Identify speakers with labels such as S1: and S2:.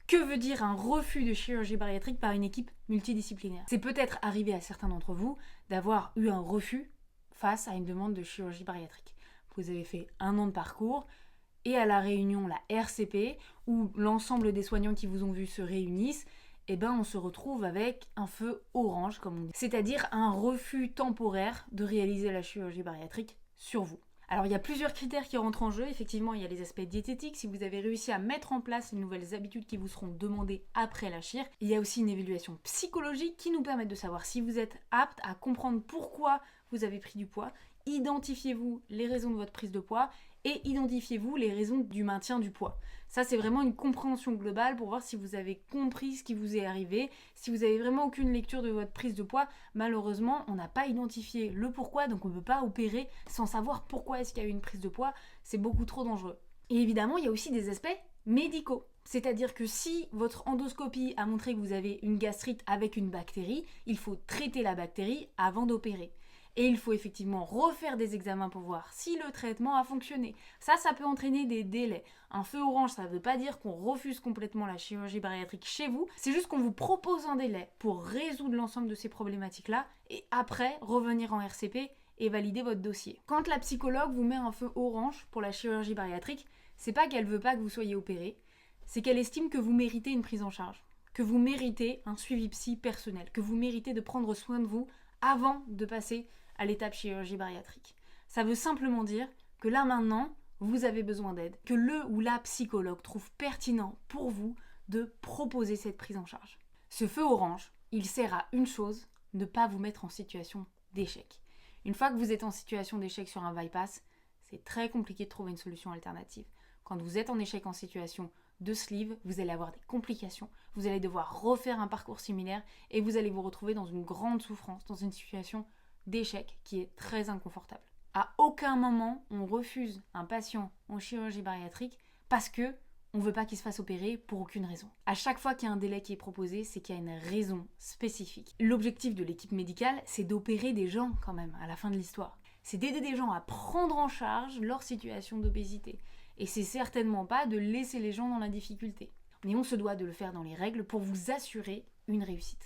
S1: Que veut dire un refus de chirurgie bariatrique par une équipe multidisciplinaire? C'est peut-être arrivé à certains d'entre vous d'avoir eu un refus face à une demande de chirurgie bariatrique. Vous avez fait 1 an de parcours et à la réunion, la RCP, où l'ensemble des soignants qui vous ont vu se réunissent, on se retrouve avec un feu orange, comme on dit. C'est-à-dire un refus temporaire de réaliser la chirurgie bariatrique sur vous. Alors il y a plusieurs critères qui rentrent en jeu. Effectivement, il y a les aspects diététiques, si vous avez réussi à mettre en place les nouvelles habitudes qui vous seront demandées après la chir. Il y a aussi une évaluation psychologique qui nous permet de savoir si vous êtes apte à comprendre pourquoi vous avez pris du poids. Identifiez-vous les raisons de votre prise de poids et identifiez-vous les raisons du maintien du poids. Ça, c'est vraiment une compréhension globale pour voir si vous avez compris ce qui vous est arrivé. Si vous avez vraiment aucune lecture de votre prise de poids, malheureusement, on n'a pas identifié le pourquoi, donc on ne peut pas opérer sans savoir pourquoi est-ce qu'il y a eu une prise de poids. C'est beaucoup trop dangereux. Et évidemment, il y a aussi des aspects médicaux. C'est-à-dire que si votre endoscopie a montré que vous avez une gastrite avec une bactérie, il faut traiter la bactérie avant d'opérer. Et il faut effectivement refaire des examens pour voir si le traitement a fonctionné. Ça peut entraîner des délais. Un feu orange, ça ne veut pas dire qu'on refuse complètement la chirurgie bariatrique chez vous. C'est juste qu'on vous propose un délai pour résoudre l'ensemble de ces problématiques-là et après revenir en RCP et valider votre dossier. Quand la psychologue vous met un feu orange pour la chirurgie bariatrique, c'est pas qu'elle veut pas que vous soyez opéré, c'est qu'elle estime que vous méritez une prise en charge, que vous méritez un suivi psy personnel, que vous méritez de prendre soin de vous avant de passer à l'étape chirurgie bariatrique. Ça veut simplement dire que là maintenant, vous avez besoin d'aide, que le ou la psychologue trouve pertinent pour vous de proposer cette prise en charge. Ce feu orange, il sert à une chose, ne pas vous mettre en situation d'échec. Une fois que vous êtes en situation d'échec sur un bypass, c'est très compliqué de trouver une solution alternative. Quand vous êtes en échec en situation de sleeve, vous allez avoir des complications, vous allez devoir refaire un parcours similaire et vous allez vous retrouver dans une grande souffrance, dans une situation d'échec qui est très inconfortable. À aucun moment, on refuse un patient en chirurgie bariatrique parce que on ne veut pas qu'il se fasse opérer pour aucune raison. À chaque fois qu'il y a un délai qui est proposé, c'est qu'il y a une raison spécifique. L'objectif de l'équipe médicale, c'est d'opérer des gens quand même, à la fin de l'histoire. C'est d'aider des gens à prendre en charge leur situation d'obésité. Et c'est certainement pas de laisser les gens dans la difficulté. Mais on se doit de le faire dans les règles pour vous assurer une réussite.